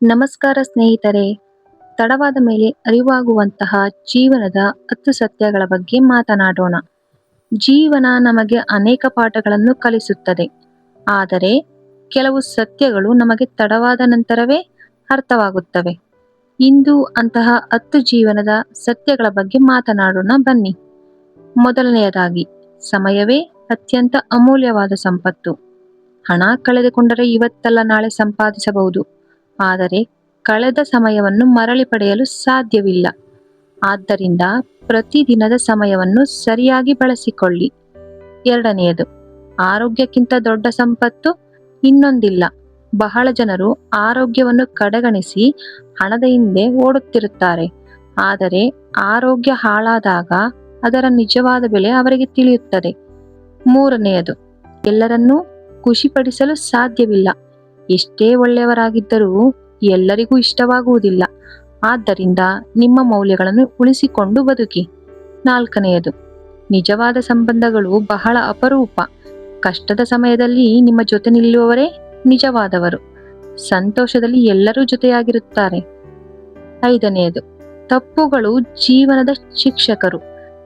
ನಮಸ್ಕಾರ ಸ್ನೇಹಿತರೆ. ತಡವಾದ ಮೇಲೆ ಅರಿವಾಗುವಂತಹ ಜೀವನದ 10 ಸತ್ಯಗಳ ಬಗ್ಗೆ ಮಾತನಾಡೋಣ. ಜೀವನ ನಮಗೆ ಅನೇಕ ಪಾಠಗಳನ್ನು ಕಲಿಸುತ್ತದೆ. ಆದರೆ ಕೆಲವು ಸತ್ಯಗಳು ನಮಗೆ ತಡವಾದ ನಂತರವೇ ಅರ್ಥವಾಗುತ್ತವೆ. ಇಂದು ಅಂತಹ 10 ಜೀವನದ ಸತ್ಯಗಳ ಬಗ್ಗೆ ಮಾತನಾಡೋಣ ಬನ್ನಿ. ಮೊದಲನೆಯದಾಗಿ, ಸಮಯವೇ ಅತ್ಯಂತ ಅಮೂಲ್ಯವಾದ ಸಂಪತ್ತು. ಹಣ ಕಳೆದುಕೊಂಡರೆ ಇವತ್ತಲ್ಲ ನಾಳೆ ಸಂಪಾದಿಸಬಹುದು, ಆದರೆ ಕಳೆದ ಸಮಯವನ್ನು ಮರಳಿ ಪಡೆಯಲು ಸಾಧ್ಯವಿಲ್ಲ. ಆದ್ದರಿಂದ ಪ್ರತಿದಿನದ ಸಮಯವನ್ನು ಸರಿಯಾಗಿ ಬಳಸಿಕೊಳ್ಳಿ. ಎರಡನೆಯದು, ಆರೋಗ್ಯಕ್ಕಿಂತ ದೊಡ್ಡ ಸಂಪತ್ತು ಇನ್ನೊಂದಿಲ್ಲ. ಬಹಳ ಜನರು ಆರೋಗ್ಯವನ್ನು ಕಡೆಗಣಿಸಿ ಹಣದ ಹಿಂದೆ ಓಡುತ್ತಿರುತ್ತಾರೆ. ಆದರೆ ಆರೋಗ್ಯ ಹಾಳಾದಾಗ ಅದರ ನಿಜವಾದ ಬೆಲೆ ಅವರಿಗೆ ತಿಳಿಯುತ್ತದೆ. ಮೂರನೆಯದು, ಎಲ್ಲರನ್ನೂ ಖುಷಿಪಡಿಸಲು ಸಾಧ್ಯವಿಲ್ಲ. ಎಷ್ಟೇ ಒಳ್ಳೆಯವರಾಗಿದ್ದರೂ ಎಲ್ಲರಿಗೂ ಇಷ್ಟವಾಗುವುದಿಲ್ಲ. ಆದ್ದರಿಂದ ನಿಮ್ಮ ಮೌಲ್ಯಗಳನ್ನು ಉಳಿಸಿಕೊಂಡು ಬದುಕಿ. ನಾಲ್ಕನೆಯದು, ನಿಜವಾದ ಸಂಬಂಧಗಳು ಬಹಳ ಅಪರೂಪ. ಕಷ್ಟದ ಸಮಯದಲ್ಲಿ ನಿಮ್ಮ ಜೊತೆ ನಿಲ್ಲುವವರೇ ನಿಜವಾದವರು. ಸಂತೋಷದಲ್ಲಿ ಎಲ್ಲರೂ ಜೊತೆಯಾಗಿರುತ್ತಾರೆ. ಐದನೆಯದು, ತಪ್ಪುಗಳು ಜೀವನದ ಶಿಕ್ಷಕರು.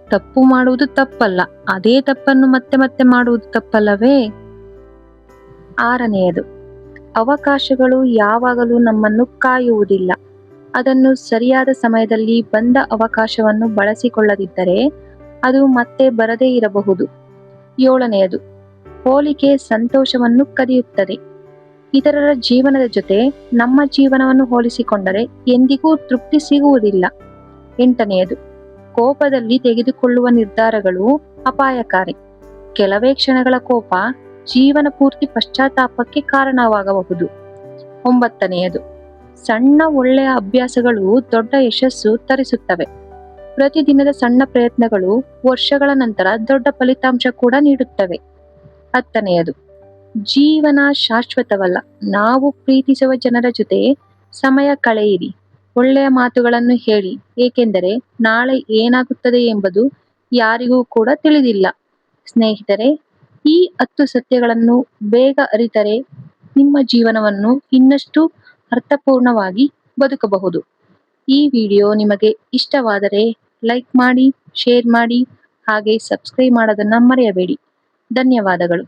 ತಪ್ಪು ಮಾಡುವುದು ತಪ್ಪಲ್ಲ, ಅದೇ ತಪ್ಪನ್ನು ಮತ್ತೆ ಮತ್ತೆ ಮಾಡುವುದು ತಪ್ಪಲ್ಲವೇ? ಆರನೆಯದು, ಅವಕಾಶಗಳು ಯಾವಾಗಲೂ ನಮ್ಮನ್ನು ಕಾಯುವುದಿಲ್ಲ. ಅದನ್ನು ಸರಿಯಾದ ಸಮಯದಲ್ಲಿ ಬಂದ ಅವಕಾಶವನ್ನು ಬಳಸಿಕೊಳ್ಳದಿದ್ದರೆ ಅದು ಮತ್ತೆ ಬರದೇ ಇರಬಹುದು. ಏಳನೆಯದು, ಹೋಲಿಕೆ ಸಂತೋಷವನ್ನು ಕದಿಯುತ್ತದೆ. ಇತರರ ಜೀವನದ ಜೊತೆ ನಮ್ಮ ಜೀವನವನ್ನು ಹೋಲಿಸಿಕೊಂಡರೆ ಎಂದಿಗೂ ತೃಪ್ತಿ ಸಿಗುವುದಿಲ್ಲ. ಎಂಟನೆಯದು, ಕೋಪದಲ್ಲಿ ತೆಗೆದುಕೊಳ್ಳುವ ನಿರ್ಧಾರಗಳು ಅಪಾಯಕಾರಿ. ಕೆಲವೇ ಕ್ಷಣಗಳ ಕೋಪ ಜೀವನ ಪೂರ್ತಿ ಪಶ್ಚಾತ್ತಾಪಕ್ಕೆ ಕಾರಣವಾಗಬಹುದು. ಒಂಬತ್ತನೆಯದು, ಸಣ್ಣ ಒಳ್ಳೆಯ ಅಭ್ಯಾಸಗಳು ದೊಡ್ಡ ಯಶಸ್ಸು ತರಿಸುತ್ತವೆ. ಪ್ರತಿದಿನದ ಸಣ್ಣ ಪ್ರಯತ್ನಗಳು ವರ್ಷಗಳ ನಂತರ ದೊಡ್ಡ ಫಲಿತಾಂಶ ಕೂಡ ನೀಡುತ್ತವೆ. ಹತ್ತನೆಯದು, ಜೀವನ ಶಾಶ್ವತವಲ್ಲ. ನಾವು ಪ್ರೀತಿಸುವ ಜನರ ಜೊತೆ ಸಮಯ ಕಳೆಯಿರಿ. ಒಳ್ಳೆಯ ಮಾತುಗಳನ್ನು ಹೇಳಿ, ಏಕೆಂದರೆ ನಾಳೆ ಏನಾಗುತ್ತದೆ ಎಂಬುದು ಯಾರಿಗೂ ಕೂಡ ತಿಳಿದಿಲ್ಲ. ಸ್ನೇಹಿತರೆ, ಈ 10 ಸತ್ಯಗಳನ್ನು ಬೇಗ ಅರಿತರೆ ನಿಮ್ಮ ಜೀವನವನ್ನು ಇನ್ನಷ್ಟು ಅರ್ಥಪೂರ್ಣವಾಗಿ ಬದುಕಬಹುದು. ಈ ವಿಡಿಯೋ ನಿಮಗೆ ಇಷ್ಟವಾದರೆ ಲೈಕ್ ಮಾಡಿ, ಶೇರ್ ಮಾಡಿ, ಹಾಗೆ ಸಬ್ಸ್ಕ್ರೈಬ್ ಮಾಡೋದನ್ನ ಮರೆಯಬೇಡಿ. ಧನ್ಯವಾದಗಳು.